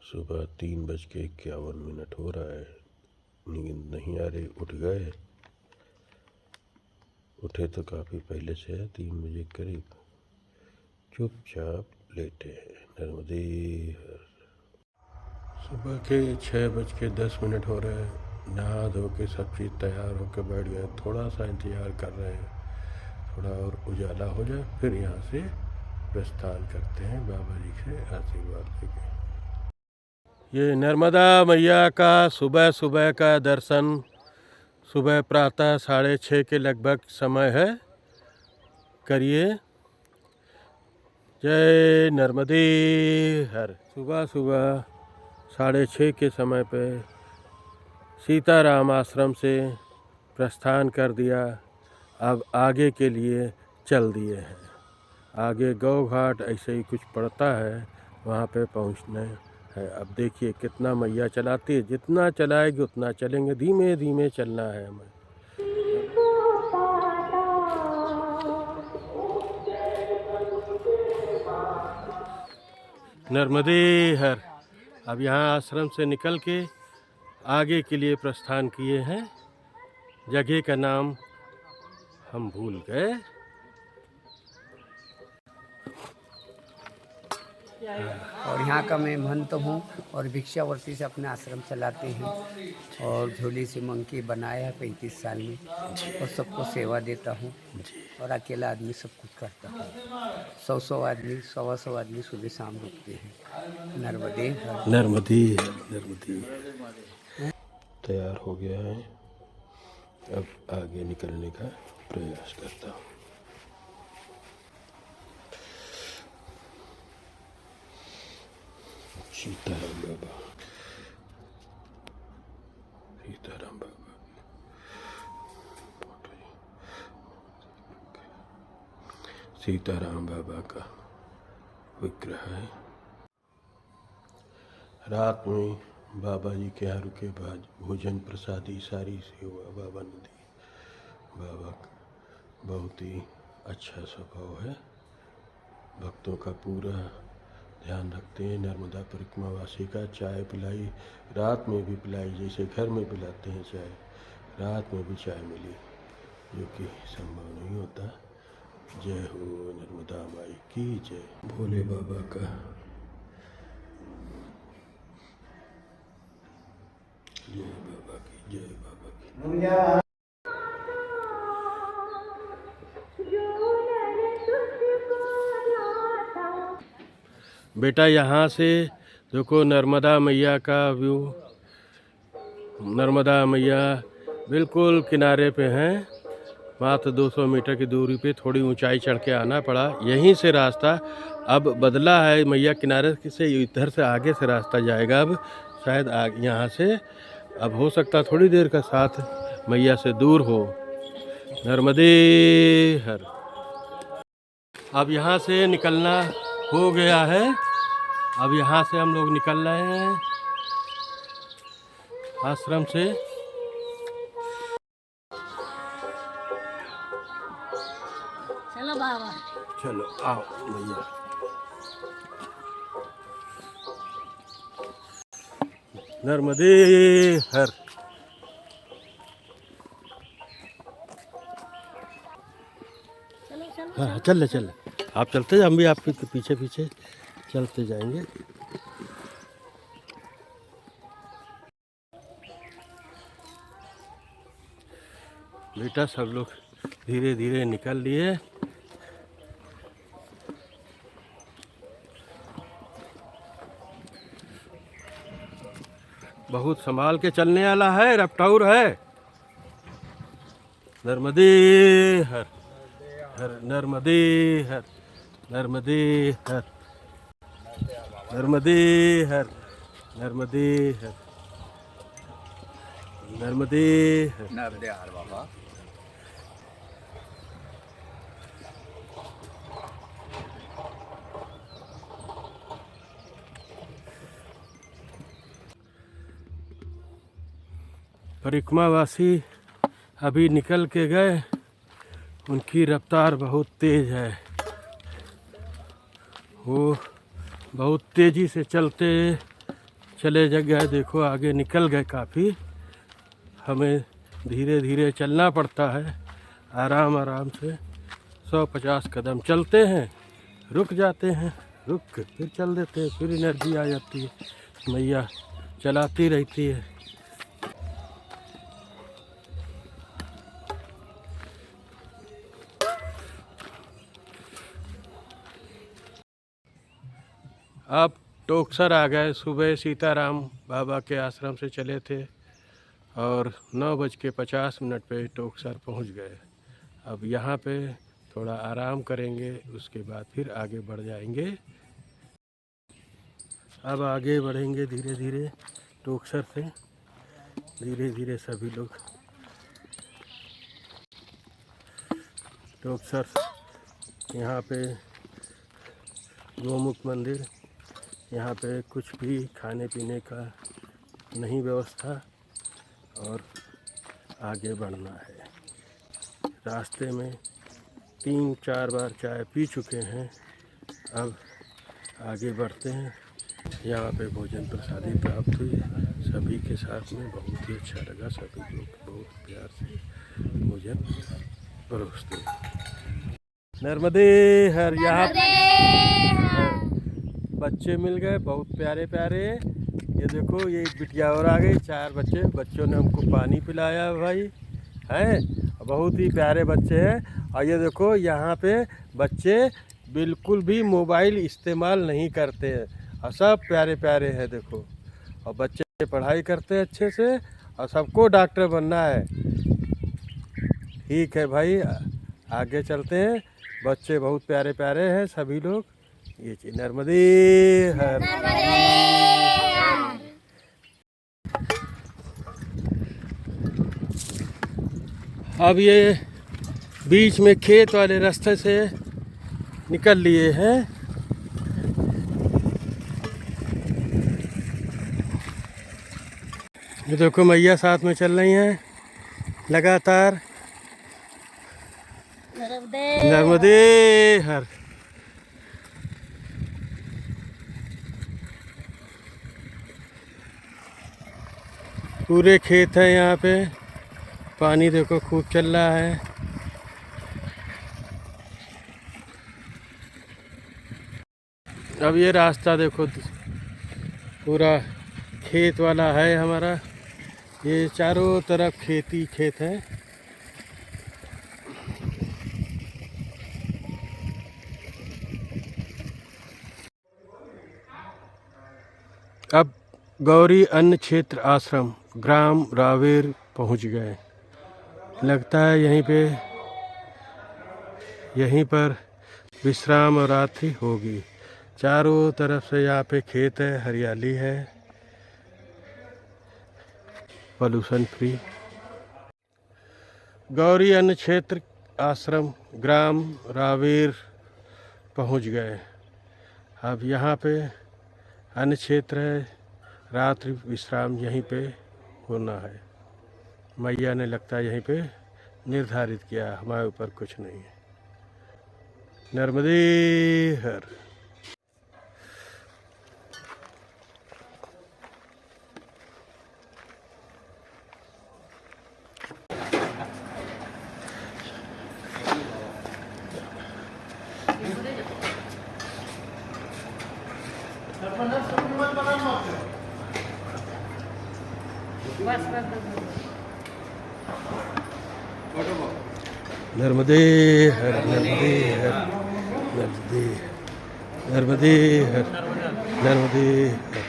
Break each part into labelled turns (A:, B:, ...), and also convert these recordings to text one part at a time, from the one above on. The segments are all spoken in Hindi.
A: सुबह 3:51 हो रहा है। नींद नहीं आ रही, उठ गए। उठे तो काफ़ी पहले से है, 3 बजे करीब। चुपचाप लेटे हैं। नर्मदे हर। सुबह के 6:10 हो रहे हैं। नहा धो के सब चीज़ तैयार होकर बैठ गए। थोड़ा सा इंतज़ार कर रहे हैं, थोड़ा और उजाला हो जाए, फिर यहाँ से प्रस्थान करते हैं बाबा जी से आशीर्वाद लेके। ये नर्मदा मैया का सुबह सुबह का दर्शन सुबह प्रातः 6:30 के लगभग समय है। करिए। जय नर्मदे हर। सुबह सुबह 6:30 के समय पे सीताराम आश्रम से प्रस्थान कर दिया। अब आगे के लिए चल दिए हैं। आगे गौ घाट ऐसे ही कुछ पड़ता है, वहाँ पे पहुँचने है। अब देखिए कितना मैया चलाती है, जितना चलाएगी उतना चलेंगे। धीमे धीमे चलना है हमें। नर्मदे हर। अब यहाँ आश्रम से निकल के आगे के लिए प्रस्थान किए हैं। जगह का नाम हम भूल गए।
B: और यहाँ का मैं महंत हूँ और भिक्षावर्ती से अपने आश्रम चलाते हैं और झोली से मंकी बनाया है 35 साल में और सबको सेवा देता हूँ और अकेला आदमी सब कुछ करता हूँ। 100 आदमी 100 आदमी सुबह शाम रुकते हैं। नर्मदे
A: नर्मदे नर्मदे। तैयार हो गया है, अब आगे निकलने का प्रयास करता हूँ। सीताराम बाबा, सीताराम बाबा, सीताराम बाबा का विग्रह है। रात में बाबा जी के यहाँ रुके, बाद भोजन प्रसादी सारी सेवा बाबा ने दी। बाबा का बहुत ही अच्छा स्वभाव है, भक्तों का पूरा ध्यान रखते हैं। नर्मदा परिक्रमा वासी का चाय पिलाई, रात में भी पिलाई, जैसे घर में पिलाते हैं चाय, रात में भी चाय मिली, जो कि संभव नहीं होता। जय हो नर्मदा माई की जय। भोले बाबा का जय, बाबा की जय, बाबा की। बेटा यहाँ से देखो नर्मदा मैया का व्यू। नर्मदा मैया बिल्कुल किनारे पे हैं। मात्र 200 मीटर की दूरी पे थोड़ी ऊंचाई चढ़ के आना पड़ा। यहीं से रास्ता अब बदला है, मैया किनारे से इधर से आगे से रास्ता जाएगा। अब शायद यहाँ से अब हो सकता थोड़ी देर का साथ मैया से दूर हो। नर्मदे हर। अब यहाँ से निकलना हो गया है। अब यहाँ से हम लोग निकल रहे हैं आश्रम से।
C: चलो बाबा,
A: चलो आओ भैया। नर्मदे हर।
C: चलो चलो
A: हाँ चल चल, आप चलते जाए, हम भी आपके पीछे पीछे चलते जाएंगे। बेटा सब लोग धीरे धीरे निकल लिए। बहुत संभाल के चलने वाला है, रफ्तार है। नर्मदे हर हर। नर्मदे हर। नर्मदे हर। नर्मदे हर। नर्मदे हर। नर्मदे हर।
B: नर्मदे हर बाबा।
A: परिक्रमावासी अभी निकल के गए, उनकी रफ्तार बहुत तेज़ है। वो बहुत तेज़ी से चलते चले जगह देखो आगे निकल गए काफ़ी। हमें धीरे धीरे चलना पड़ता है, आराम आराम से 150 कदम चलते हैं, रुक जाते हैं, रुक के फिर चल देते हैं, फिर एनर्जी आ जाती है, मैया चलाती रहती है। अब टोकसर आ गए। सुबह सीताराम बाबा के आश्रम से चले थे और 9:50 पे टोकसर पहुंच गए। अब यहाँ पे थोड़ा आराम करेंगे, उसके बाद फिर आगे बढ़ जाएंगे। अब आगे बढ़ेंगे धीरे धीरे टोकसर से, धीरे धीरे सभी लोग टोकसर। यहाँ पे गोमुख मंदिर, यहाँ पे कुछ भी खाने पीने का नहीं व्यवस्था और आगे बढ़ना है। रास्ते में 3-4 बार चाय पी चुके हैं, अब आगे बढ़ते हैं। यहाँ पे भोजन प्रसादी प्राप्त हुई सभी के साथ में, बहुत ही अच्छा लगा। सभी लोग बहुत प्यार से भोजन परोसते हैं। नर्मदे हर। यहाँ बच्चे मिल गए बहुत प्यारे प्यारे। ये देखो ये एक बिटिया और आ गई, 4 बच्चे। बच्चों ने हमको पानी पिलाया भाई, हैं बहुत ही प्यारे बच्चे हैं। और ये देखो यहाँ पे बच्चे बिल्कुल भी मोबाइल इस्तेमाल नहीं करते हैं और सब प्यारे प्यारे हैं देखो। और बच्चे पढ़ाई करते हैं अच्छे से और सबको डॉक्टर बनना है। ठीक है भाई, आगे चलते हैं। बच्चे बहुत प्यारे प्यारे हैं सभी लोग। ये चीज नर्मदे हर। अब ये बीच में खेत वाले रास्ते से निकल लिए हैं। ये देखो मैया साथ में चल रही हैं लगातार। नर्मदे हर। पूरे खेत है यहाँ पे, पानी देखो खूब चल रहा है। अब ये रास्ता देखो पूरा खेत वाला है हमारा। ये चारों तरफ खेती खेत है। अब गौरी अन्न क्षेत्र आश्रम ग्राम रावेर पहुंच गए। लगता है यहीं पर विश्राम और रात्रि होगी। चारों तरफ से यहाँ पे खेत है, हरियाली है, पॉल्यूशन फ्री। गौरी अन्न क्षेत्र आश्रम ग्राम रावेर पहुंच गए। अब यहाँ पे अन्न क्षेत्र है, रात्रि विश्राम यहीं पे होना है। मैया ने लगता है यहीं पे निर्धारित किया, हमारे ऊपर कुछ नहीं है। नर्मदे हर। नर्मदे हर। नर्मदे हर। नर्मदे नर्मदे हर। नर्मदे हर।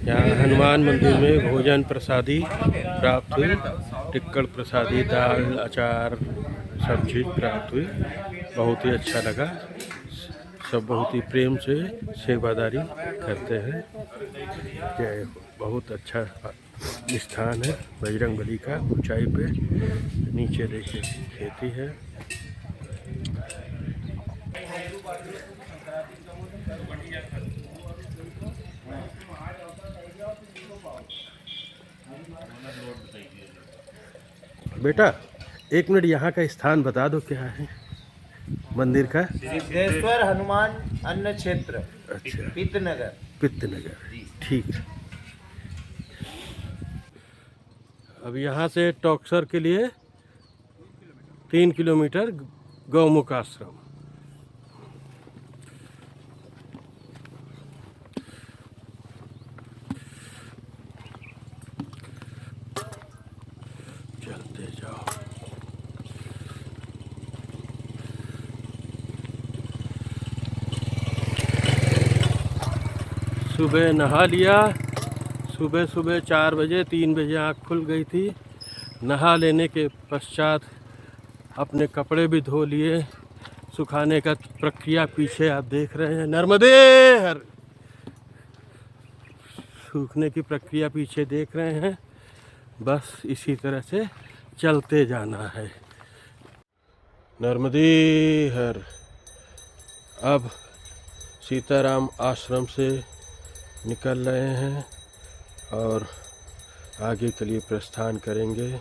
A: यहाँ हनुमान मंदिर में भोजन प्रसादी प्राप्त हुई। टिक्कड़ प्रसादी, दाल, अचार, सब चीज़ प्राप्त हुई। बहुत ही अच्छा लगा। सब बहुत ही प्रेम से सेवादारी करते हैं। यह बहुत अच्छा स्थान है बजरंगबली का। ऊंचाई पे नीचे देखिए खेती है। बेटा एक मिनट, यहाँ का स्थान बता दो क्या है मंदिर का?
D: सिद्धेश्वर हनुमान अन्न क्षेत्र,
A: अच्छा,
D: पितनगर।
A: पित्तनगर, ठीक है। अब यहाँ से टॉक्सर के लिए 3 किलोमीटर गौमुख आश्रम। चलते जाओ। सुबह नहा लिया, सुबह सुबह 4 बजे 3 बजे आँख खुल गई थी। नहा लेने के पश्चात अपने कपड़े भी धो लिए। सुखाने का प्रक्रिया पीछे आप देख रहे हैं, नर्मदे हर, सूखने की प्रक्रिया पीछे देख रहे हैं। बस इसी तरह से चलते जाना है। नर्मदे हर। अब सीताराम आश्रम से निकल रहे हैं और आगे के लिए प्रस्थान करेंगे।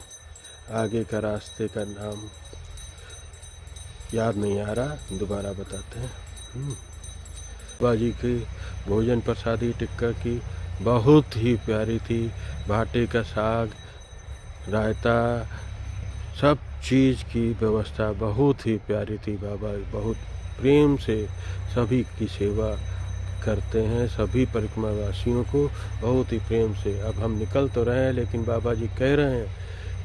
A: आगे का रास्ते का नाम याद नहीं आ रहा, दोबारा बताते हैं। बाजी की भोजन प्रसादी टिक्का की बहुत ही प्यारी थी। भाटे का साग, रायता, सब चीज़ की व्यवस्था बहुत ही प्यारी थी। बाबा बहुत प्रेम से सभी की सेवा करते हैं, सभी परिक्रमा वासियों को बहुत ही प्रेम से। अब हम निकल तो रहे हैं, लेकिन बाबा जी कह रहे हैं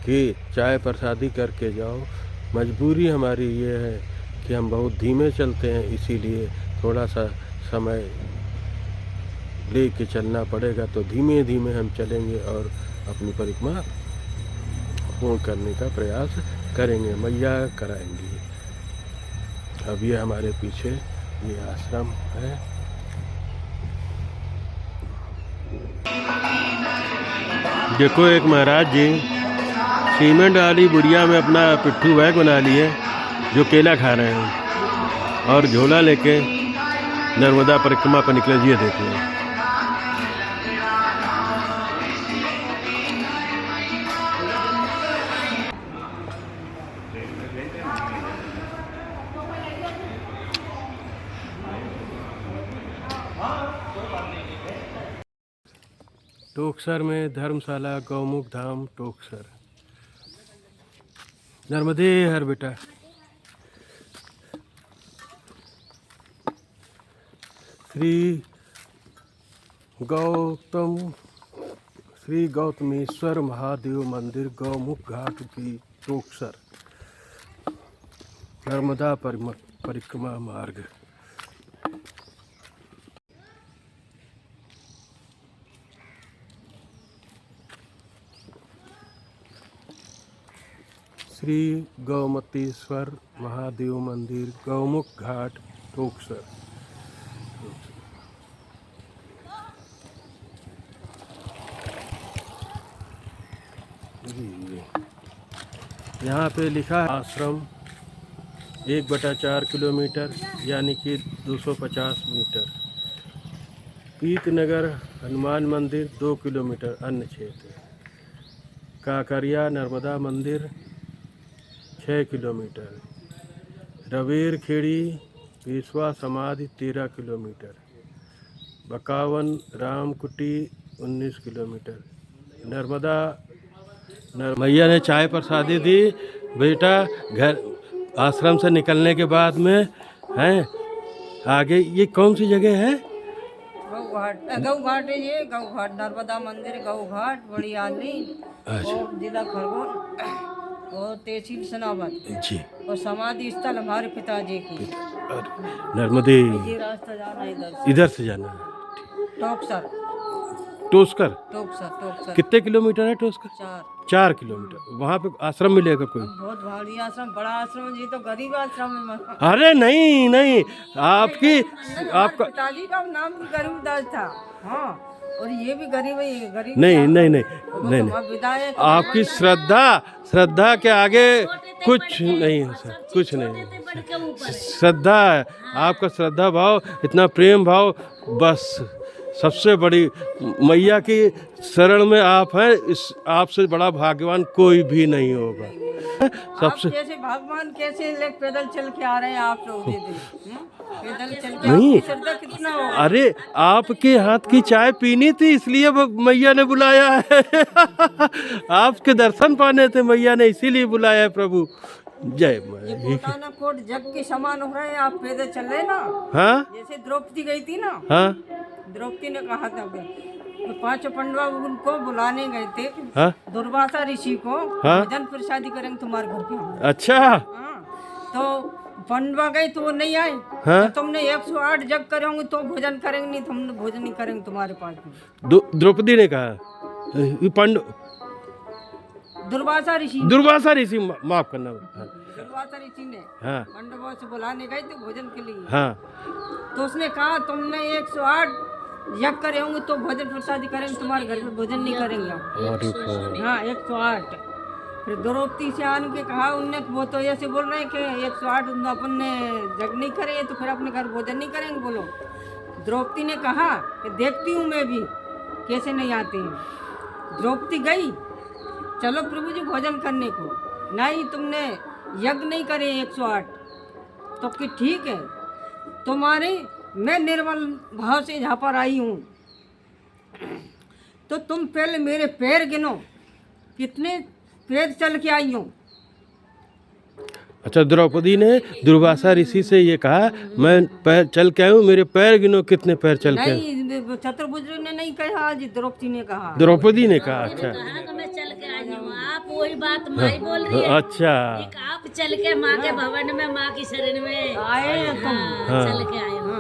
A: कि चाय प्रसादी करके जाओ। मजबूरी हमारी ये है कि हम बहुत धीमे चलते हैं, इसीलिए थोड़ा सा समय ले के चलना पड़ेगा। तो धीमे धीमे हम चलेंगे और अपनी परिक्रमा पूर्ण करने का प्रयास करेंगे, मैया कराएंगी। अब ये हमारे पीछे ये आश्रम है। देखो, एक महाराज जी सीमेंट वाली बुढ़िया में अपना पिट्ठू बैग बना लिए, जो केला खा रहे हैं और झोला लेके नर्मदा परिक्रमा पर निकले। ये देख लो। टोकसर में धर्मशाला गौमुख धाम टोकसर। नर्मदे हर बेटा। श्री गौतमेश्वर महादेव मंदिर गौमुख घाट की टोकसर, नर्मदा परिक्रमा मार्ग। श्री गौमतेश्वर महादेव मंदिर गौमुख घाट टोकसर। यहाँ पे लिखा है आश्रम 1/4 किलोमीटर यानी कि 250 मीटर। पीतनगर हनुमान मंदिर 2 किलोमीटर अन्न क्षेत्र। काकरिया नर्मदा मंदिर 6 किलोमीटर। रवेर खेड़ी पेशवा समाधि 13 किलोमीटर। बकावन रामकुटी 19 किलोमीटर। नर्मदा मैया ने चाय प्रसादी दी बेटा। घर आश्रम से निकलने के बाद में हैं आगे ये कौन सी जगह है?
E: गौ घाट है ये, गौ घाट नर्मदा मंदिर, गौ घाट बड़ी आदमी और जिला खरगोन और तहसील सनावत
A: जी।
E: और समाधि स्थल हमारे पिताजी की।
A: नर्मदे
E: ये रास्ता जाना है
A: इधर से जाना है।
E: टोकसर
A: टोस्कर
E: टोकसर
A: कितने किलोमीटर है? टोस्कर 4 किलोमीटर। वहाँ पे आश्रम मिलेगा कोई?
E: बहुत भारी आश्रम, बड़ा आश्रम है, ये तो गरीब आश्रम है।
A: अरे नहीं नहीं, आपकी आपका
E: पिताजी का नाम भी गरीबदास था। हाँ, और ये भी गरीब है, ये गरीब
A: नहीं नहीं नहीं नहीं नहीं, आपकी श्रद्धा के आगे कुछ नहीं है सर, कुछ नहीं है। श्रद्धा है आपका, श्रद्धा भाव, इतना प्रेम भाव, बस सबसे बड़ी मैया की शरण में आप हैं, इस आपसे बड़ा भाग्यवान कोई भी नहीं होगा।
E: आप जैसे भगवान कैसे ले पैदल चल के आ रहे हैं आप लोग पैदल चल के
A: नहीं।
E: आपकी श्रद्धा कितना होगा।
A: अरे आपके हाथ की चाय पीनी थी इसलिए वो मैया ने बुलाया है। आपके दर्शन पाने थे मैया ने, इसीलिए बुलाया है प्रभु। जय
E: ये कोटा ना कोट जग के समान हो रहे हैं, आप पैदल चल रहे ना।
A: हाँ
E: जैसे द्रौपदी गई थी ना,
A: हाँ
E: द्रौपदी ने कहा था तो 5 पांडव उनको बुलाने गए थे,
A: हाँ
E: दुर्वासा ऋषि को,
A: हाँ?
E: भोजन प्रसादी करेंगे तुम्हारे घर पे हम।
A: अच्छा
E: हाँ, तो पांडवा गए तो वो नहीं आए।
A: हाँ?
E: तो तुमने 108 जग करेंगे तो भोजन करेंगे, नहीं तुम भोजन नहीं करेंगे तुम्हारे पास में।
A: द्रौपदी ने कहा, दुर्वासा ऋषि माफ करना। हाँ
E: दुर्वासा ऋषि ने
A: हाँ
E: पांडवों से बुलाने गए थे भोजन के लिए।
A: हाँ
E: तो उसने कहा तुमने 108 यज्ञ करे होंगे तो भोजन प्रसादी करेंगे, तुम्हारे घर में भोजन नहीं करेंगे हम। हाँ 108। फिर द्रौपदी से आन के कहा उनने, वो तो ऐसे बोल रहे हैं कि 108 अपन ने यज्ञ नहीं करे तो फिर अपने घर भोजन नहीं करेंगे बोलो। द्रौपदी ने कहा कि देखती हूँ मैं भी कैसे नहीं आते हैं। द्रौपदी गई, चलो प्रभु जी भोजन करने को, नहीं तुमने यज्ञ नहीं करे 108 तो कि ठीक है तुम्हारे, मैं निर्मल भाव से यहाँ पर आई हूँ तो तुम पहले मेरे पैर गिनो, कितने पैर चल के आई हूँ।
A: अच्छा द्रौपदी ने दुर्वासा ऋषि से ये कहा, मैं पैर चल के आई हूँ, मेरे पैर गिनो कितने पैर चल के।
E: नहीं चतुर्भुज ने नहीं कहा जी, द्रौपदी ने कहा।
A: द्रौपदी ने कहा अच्छा
C: कहा कि मैं चल के आई हूँ, आप वही बात माई बोल रही है।
A: अच्छा
C: एक आप चल के माँ के भवन में, माँ की शरण में
E: आए हैं तुम।
C: हाँ, चल के आए हो।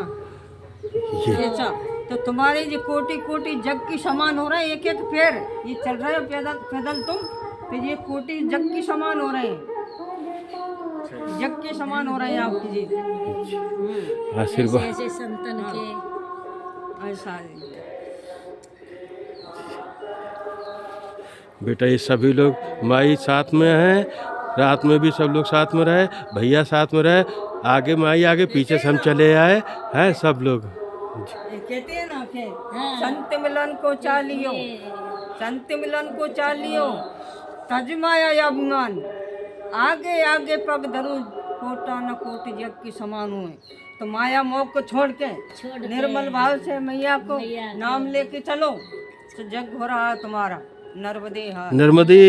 E: अच्छा तो तुम्हारे जो कोटि कोटि जग की समान हो रहा है, एक एक पैर ये चल रहे हो पैदल पैदल तुम, तो ये कोटि जग की समान हो रहे हैं, जग के समान हो रहे हैं आपकी जी।
A: आशीर्वाद
C: ऐसे संतन के
E: ऐसा है।
A: बेटा ये सभी लोग माई साथ में हैं, रात में भी सब लोग साथ में रहे, भैया साथ में रहे, आगे माई आगे, पीछे से हम चले आए हैं सब लोग।
E: ये कहते हैं ना कि संत मिलन को चालियो, संत मिलन को चालियो तजमाया अभिमान, आगे आगे पग धरू कोटा न कोटि जग की समान हुए। तो माया मोह को छोड़ के निर्मल भाव से मैया को नाम लेके चलो तो जग हो रहा है तुम्हारा। नर्मदे हर,
A: नर्मदे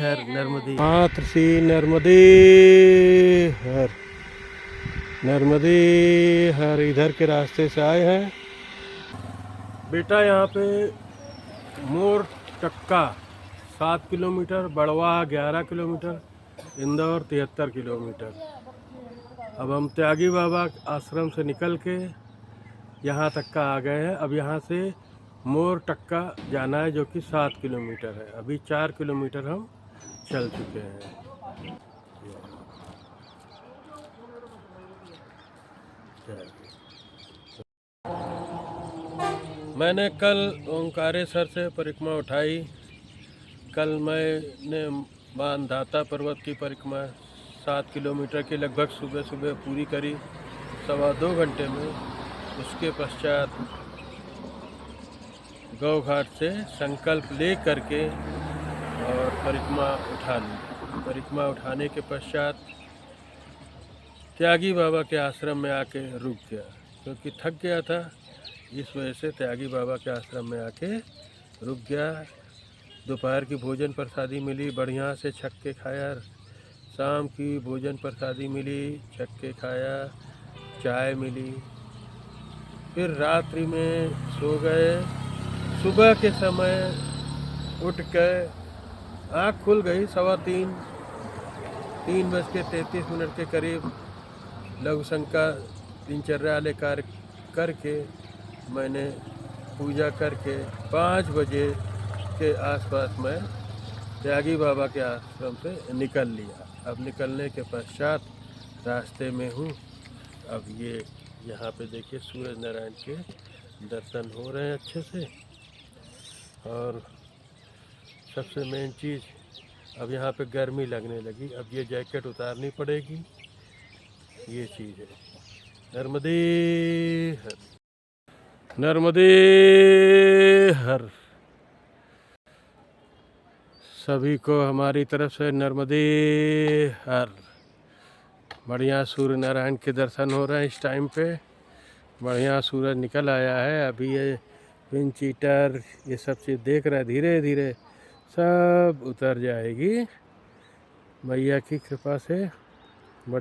A: हर, नर्मदे मात्र से नर्मदे हर, नर्मदे हर। इधर के रास्ते से आए हैं बेटा। यहाँ पे मोर टक्का 7 किलोमीटर, बड़वा 11 किलोमीटर, इंदौर 73 किलोमीटर। अब हम त्यागी बाबा आश्रम से निकल के यहाँ तक का आ गए हैं। अब यहाँ से मोर टक्का जाना है जो कि 7 किलोमीटर है। अभी 4 किलोमीटर हम चल चुके हैं। मैंने कल ओंकारेश्वर से परिक्रमा उठाई। कल मैंने मानधाता पर्वत की परिक्रमा 7 किलोमीटर की लगभग सुबह सुबह पूरी करी 2.25 घंटे में। उसके पश्चात गौ घाट से संकल्प ले करके और परिक्रमा उठा ली। परिक्रमा उठाने के पश्चात त्यागी बाबा के आश्रम में आके रुक गया, क्योंकि थक गया था। इस वजह से त्यागी बाबा के आश्रम में आके रुक गया। दोपहर की भोजन प्रसादी मिली, बढ़िया से छक के खाया। शाम की भोजन प्रसादी मिली, छक के खाया, चाय मिली। फिर रात्रि में सो गए। सुबह के समय उठ गए, आँख खुल गई 3:15, 3:33 के करीब। लघु शंका दिनचर्या वाले कार्य करके मैंने पूजा करके 5 बजे के आसपास मैं त्यागी बाबा के आश्रम से निकल लिया। अब निकलने के पश्चात रास्ते में हूँ। अब ये यहाँ पे देखिए सूरज नारायण के दर्शन हो रहे हैं अच्छे से। और सबसे मेन चीज़, अब यहाँ पे गर्मी लगने लगी। अब ये जैकेट उतारनी पड़ेगी, ये चीज़ है। नर्मदे हर। नर्मदे हर। सभी को हमारी तरफ से नर्मदे हर। बढ़िया सूर्य नारायण के दर्शन हो रहे हैं इस टाइम पे। बढ़िया सूरज निकल आया है। अभी ये विंड चीटर ये सब चीज़ देख रहा है, धीरे धीरे सब उतर जाएगी मैया की कृपा से। बड़ी